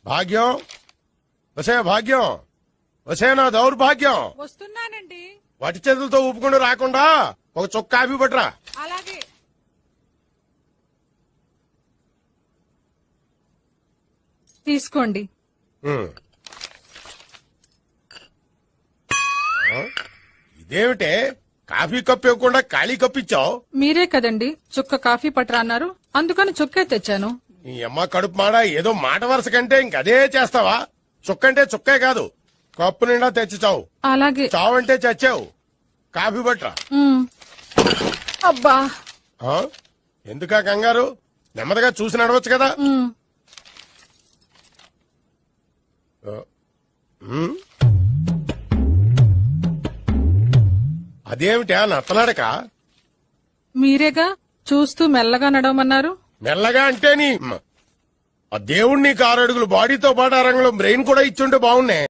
భాగ్యం వసే భాగ్యం వసే నా దౌర్భాగ్యం. వస్తున్నానండి. వటి చేతులతో ఊపుకుంటూ రాకుండా ఒక చుక్క కాఫీ పట్టరా. అలాగే. తీసుకోండి. ఇదేమిటే కాఫీ కప్పు ఇవ్వకుండా ఖాళీ కప్పు ఇచ్చావు? మీరే కదండి చుక్క కాఫీ పట్టరా అన్నారు, అందుకని చుక్కే తెచ్చాను. ఈ అమ్మ కడుపు మాడ, ఏదో మాట వరుస కంటే ఇంకదే చేస్తావా? చుక్కంటే చుక్కే కాదు, కప్పు నిండా తెచ్చి చావు. అలాగే. చావంటే చచ్చావు. కాఫీ పట్టరా. అబ్బా, ఎందుకా కంగారు? నెమ్మదిగా చూసి నడవచ్చు కదా. అదేమిటా నత్తలాడక? మీరేగా చూస్తూ మెల్లగా నడవమన్నారు. మెల్లగా అంటే నీ ఆ దేవుణ్ణి 6 అడుగులు బాడీతో పాటు ఆ రంగంలో బ్రెయిన్ కూడా ఇచ్చుంటే బాగున్నాయి.